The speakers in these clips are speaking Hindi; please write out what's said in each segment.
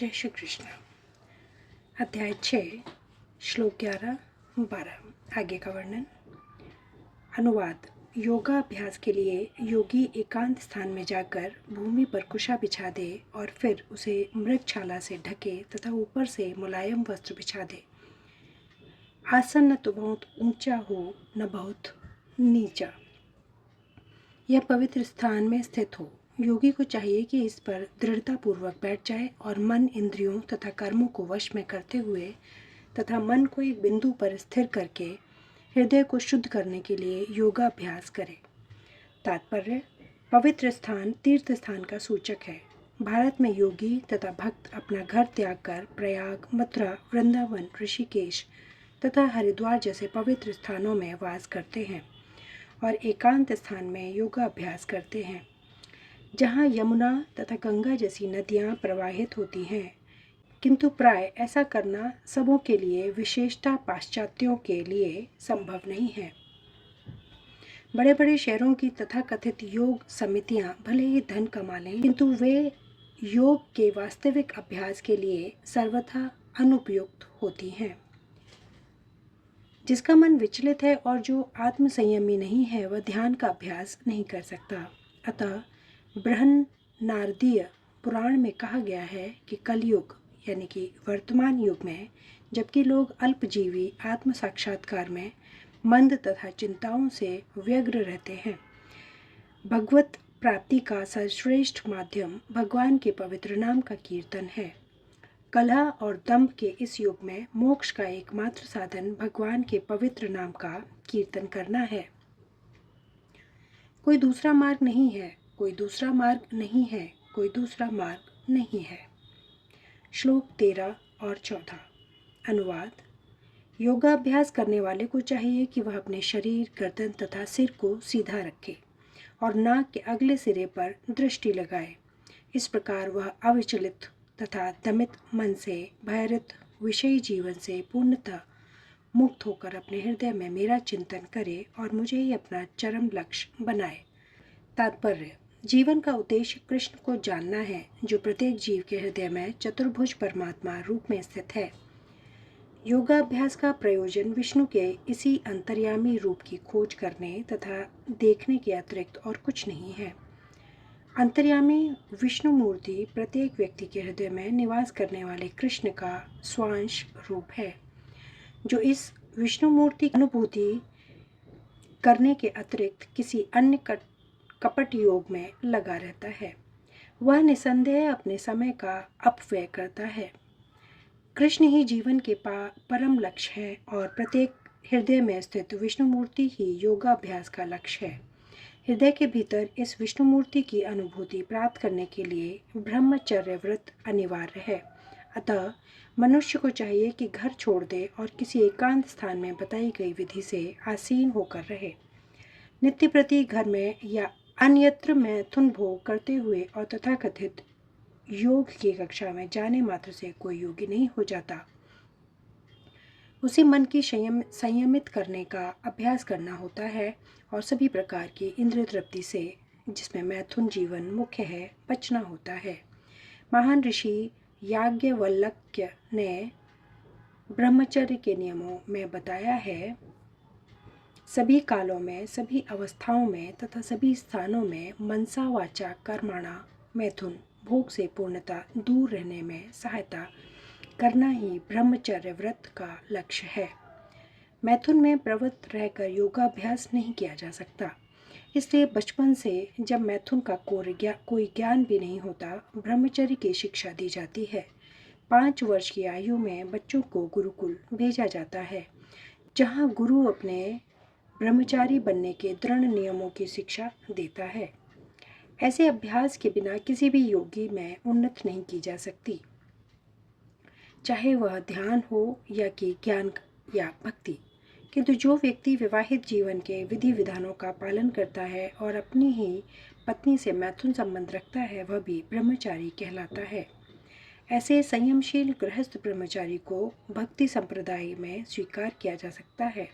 जय श्री कृष्ण। अध्याय 6 श्लोक 11-12। आगे का वर्णन। अनुवाद। योगाभ्यास के लिए योगी एकांत स्थान में जाकर भूमि पर कुशा बिछा दे और फिर उसे मृगछाला से ढके तथा ऊपर से मुलायम वस्त्र बिछा दे। आसन न तो बहुत ऊंचा हो न बहुत नीचा। यह पवित्र स्थान में स्थित हो। योगी को चाहिए कि इस पर दृढ़तापूर्वक बैठ जाए और मन, इंद्रियों तथा कर्मों को वश में करते हुए तथा मन को एक बिंदु पर स्थिर करके हृदय को शुद्ध करने के लिए योगाभ्यास करे। तात्पर्य: पवित्र स्थान तीर्थ स्थान का सूचक है। भारत में योगी तथा भक्त अपना घर त्याग कर प्रयाग, मथुरा, वृंदावन, ऋषिकेश तथा हरिद्वार जैसे पवित्र स्थानों में वास करते हैं और एकांत स्थान में योगाभ्यास करते हैं, जहाँ यमुना तथा गंगा जैसी नदियाँ प्रवाहित होती हैं। किंतु प्राय ऐसा करना सबों के लिए, विशेषतः पाश्चात्यों के लिए संभव नहीं है। बड़े बड़े शहरों की तथाकथित योग समितियाँ भले ही धन कमा लें, किंतु वे योग के वास्तविक अभ्यास के लिए सर्वथा अनुपयुक्त होती हैं। जिसका मन विचलित है और जो आत्मसंयमी नहीं है, वह ध्यान का अभ्यास नहीं कर सकता। अतः बृहन्नारदीय पुराण में कहा गया है कि कलयुग यानी कि वर्तमान युग में, जबकि लोग अल्पजीवी आत्म साक्षात्कार में मंद तथा चिंताओं से व्यग्र रहते हैं, भगवत प्राप्ति का सर्वश्रेष्ठ माध्यम भगवान के पवित्र नाम का कीर्तन है। कलह और दंभ के इस युग में मोक्ष का एकमात्र साधन भगवान के पवित्र नाम का कीर्तन करना है। कोई दूसरा मार्ग नहीं है, कोई दूसरा मार्ग नहीं है, कोई दूसरा मार्ग नहीं है। श्लोक 13 और 14। अनुवाद। योगाभ्यास करने वाले को चाहिए कि वह अपने शरीर, गर्दन तथा सिर को सीधा रखे और नाक के अगले सिरे पर दृष्टि लगाए। इस प्रकार वह अविचलित तथा दमित मन से, भयरहित विषयी जीवन से पूर्णतः मुक्त होकर अपने हृदय में मेरा चिंतन करे और मुझे ही अपना चरम लक्ष्य बनाए। तात्पर्य: जीवन का उद्देश्य कृष्ण को जानना है, जो प्रत्येक जीव के हृदय में चतुर्भुज परमात्मा रूप में स्थित है। योगाभ्यास का प्रयोजन विष्णु के इसी अंतर्यामी रूप की खोज करने तथा देखने के अतिरिक्त और कुछ नहीं है। अंतर्यामी विष्णु मूर्ति प्रत्येक व्यक्ति के हृदय में निवास करने वाले कृष्ण का स्वांश रूप है, जो इस विष्णु मूर्ति की अनुभूति करने के अतिरिक्त किसी अन्य कपट योग में लगा रहता है। वह निसंदेह अपने समय का अपव्यय करता है। कृष्ण ही जीवन के परम लक्ष्य है और प्रत्येक हृदय में स्थित विष्णु मूर्ति ही योगाभ्यास का लक्ष्य है। हृदय के भीतर इस विष्णु मूर्ति की अनुभूति प्राप्त करने के लिए ब्रह्मचर्य व्रत अनिवार्य है। अतः मनुष्य को चाहिए कि घर छोड़ दे और किसी एकांत स्थान में बताई गई विधि से आसीन होकर रहे। नित्य प्रति घर में या अन्यत्र मैथुन भोग करते हुए और तथाकथित योग की कक्षा में जाने मात्र से कोई योगी नहीं हो जाता। उसे मन की संयमित करने का अभ्यास करना होता है और सभी प्रकार की इंद्रिय तृप्ति से, जिसमें मैथुन मुख्य है, बचना होता है। महान ऋषि याज्ञवल्क्य ने ब्रह्मचर्य के नियमों में बताया है, सभी कालों में, सभी अवस्थाओं में तथा सभी स्थानों में मनसा वाचा कर्मणा मैथुन भोग से पूर्णता दूर रहने में सहायता करना ही ब्रह्मचर्य व्रत का लक्ष्य है। मैथुन में प्रवृत्त रहकर योगाभ्यास नहीं किया जा सकता। इसलिए बचपन से, जब मैथुन का कोई ज्ञान भी नहीं होता, ब्रह्मचर्य की शिक्षा दी जाती है। 5 वर्ष की आयु में बच्चों को गुरुकुल भेजा जाता है, जहाँ गुरु अपने ब्रह्मचारी बनने के दृढ़ नियमों की शिक्षा देता है। ऐसे अभ्यास के बिना किसी भी योगी में उन्नति नहीं की जा सकती, चाहे वह ध्यान हो या कि ज्ञान या भक्ति। किंतु जो व्यक्ति विवाहित जीवन के विधि विधानों का पालन करता है और अपनी ही पत्नी से मैथुन संबंध रखता है, वह भी ब्रह्मचारी कहलाता है। ऐसे संयमशील गृहस्थ ब्रह्मचारी को भक्ति संप्रदाय में स्वीकार किया जा सकता है,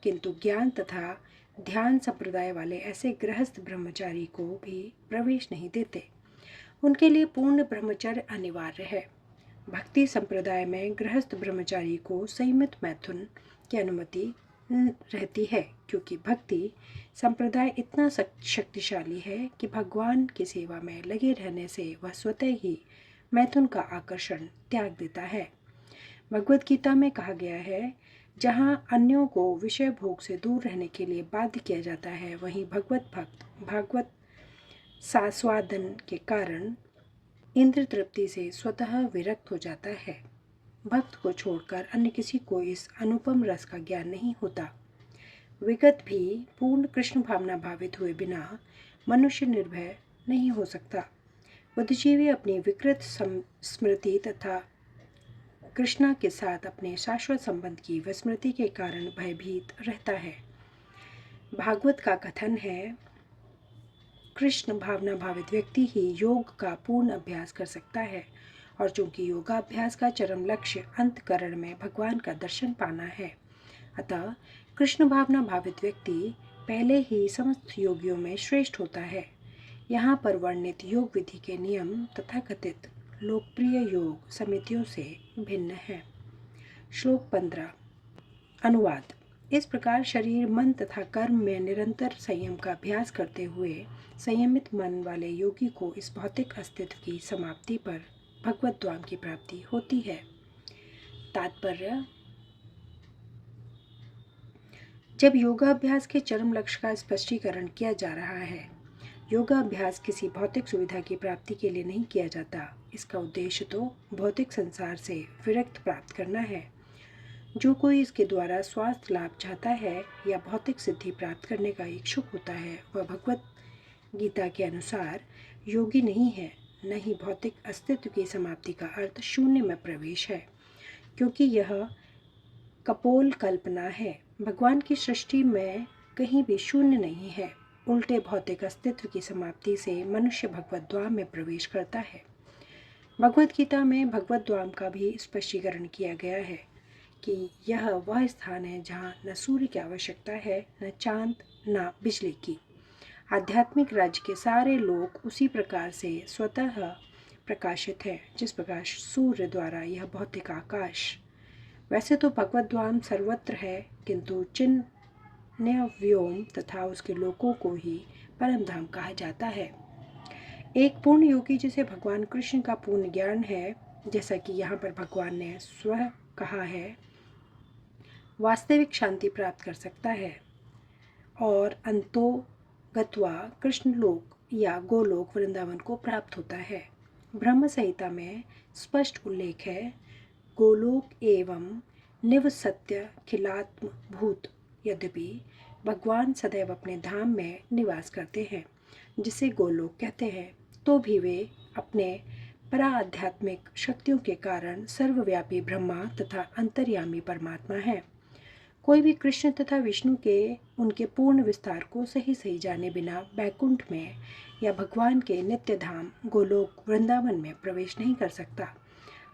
किंतु ज्ञान तथा ध्यान संप्रदाय वाले ऐसे गृहस्थ ब्रह्मचारी को भी प्रवेश नहीं देते। उनके लिए पूर्ण ब्रह्मचर्य अनिवार्य है। भक्ति संप्रदाय में गृहस्थ ब्रह्मचारी को संयमित मैथुन की अनुमति रहती है, क्योंकि भक्ति संप्रदाय इतना शक्तिशाली है कि भगवान की सेवा में लगे रहने से वह स्वतः ही मैथुन का आकर्षण त्याग देता है। भगवद गीता में कहा गया है, जहाँ अन्यों को विषय भोग से दूर रहने के लिए बाध्य किया जाता है, वहीं भगवत भक्त भागवत सास्वादन के कारण इंद्र तृप्ति से स्वतः विरक्त हो जाता है। भक्त को छोड़कर अन्य किसी को इस अनुपम रस का ज्ञान नहीं होता। विगत भी पूर्ण कृष्ण भावना भावित हुए बिना मनुष्य निर्भय नहीं हो सकता। बुद्धिजीवी अपनी विकृत स्मृति तथा कृष्णा के साथ अपने शाश्वत संबंध की विस्मृति के कारण भयभीत रहता है। भागवत का कथन है, कृष्ण भावना भावित व्यक्ति ही योग का पूर्ण अभ्यास कर सकता है, और चूंकि योगाभ्यास का चरम लक्ष्य अंतकरण में भगवान का दर्शन पाना है, अतः कृष्ण भावना भावित व्यक्ति पहले ही समस्त योगियों में श्रेष्ठ होता है। यहाँ पर वर्णित योग विधि के नियम तथाकथित लोकप्रिय योग समितियों से भिन्न है। श्लोक 15। अनुवाद। इस प्रकार शरीर, मन तथा कर्म में निरंतर संयम का अभ्यास करते हुए संयमित मन वाले योगी को इस भौतिक अस्तित्व की समाप्ति पर भगवत धाम की प्राप्ति होती है। तात्पर्य: जब योगाभ्यास के चरम लक्ष्य का स्पष्टीकरण किया जा रहा है, योगाभ्यास किसी भौतिक सुविधा की प्राप्ति के लिए नहीं किया जाता। इसका उद्देश्य तो भौतिक संसार से विरक्त प्राप्त करना है। जो कोई इसके द्वारा स्वास्थ्य लाभ चाहता है या भौतिक सिद्धि प्राप्त करने का इच्छुक होता है, वह भगवत गीता के अनुसार योगी नहीं है। न ही भौतिक अस्तित्व की समाप्ति का अर्थ शून्य में प्रवेश है, क्योंकि यह कपोल कल्पना है। भगवान की सृष्टि में कहीं भी शून्य नहीं है। उल्टे भौतिक अस्तित्व की समाप्ति से मनुष्य भगवत धाम में प्रवेश करता है। भगवत गीता में भगवत धाम का भी स्पष्टीकरण किया गया है कि यह वह स्थान है जहाँ न सूर्य की आवश्यकता है, न चांद, न बिजली की। आध्यात्मिक राज्य के सारे लोग उसी प्रकार से स्वतः प्रकाशित है जिस प्रकार सूर्य द्वारा यह भौतिक आकाश। वैसे तो भगवत धाम सर्वत्र है, किंतु चिन्ह व्योम तथा उसके लोगों को ही परम धाम कहा जाता है। एक पूर्ण योगी जिसे भगवान कृष्ण का पूर्ण ज्ञान है, जैसा कि यहाँ पर भगवान ने स्वयं कहा है, वास्तविक शांति प्राप्त कर सकता है और अंतो गत्वा कृष्ण लोक या गोलोक वृंदावन को प्राप्त होता है। ब्रह्म संहिता में स्पष्ट उल्लेख है, गोलोक एवं निवसत्य खिलात्म भूत। यद्यपि भगवान सदैव अपने धाम में निवास करते हैं, जिसे गोलोक कहते हैं, तो भी वे अपने पराध्यात्मिक शक्तियों के कारण सर्वव्यापी ब्रह्मा तथा अंतर्यामी परमात्मा हैं। कोई भी कृष्ण तथा विष्णु के उनके पूर्ण विस्तार को सही सही जाने बिना बैकुंठ में या भगवान के नित्य धाम गोलोक वृंदावन में प्रवेश नहीं कर सकता।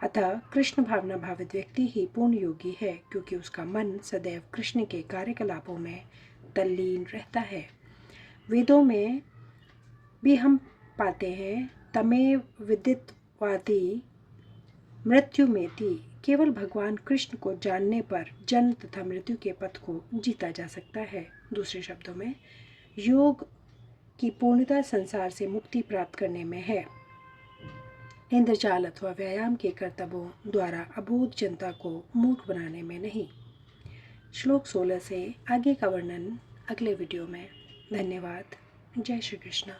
अतः कृष्ण भावना भावित व्यक्ति ही पूर्ण योगी है, क्योंकि उसका मन सदैव कृष्ण के कार्यकलापों में तल्लीन रहता है। वेदों में भी हम पाते हैं, तमेव विदित्वाति मृत्युमेति। केवल भगवान कृष्ण को जानने पर जन्म तथा मृत्यु के पथ को जीता जा सकता है। दूसरे शब्दों में, योग की पूर्णता संसार से मुक्ति प्राप्त करने में है, इंद्रजाल अथवा व्यायाम के कर्तव्यों द्वारा अबोध जनता को मूर्ख बनाने में नहीं। श्लोक 16 से आगे का वर्णन अगले वीडियो में। धन्यवाद। जय श्री कृष्ण।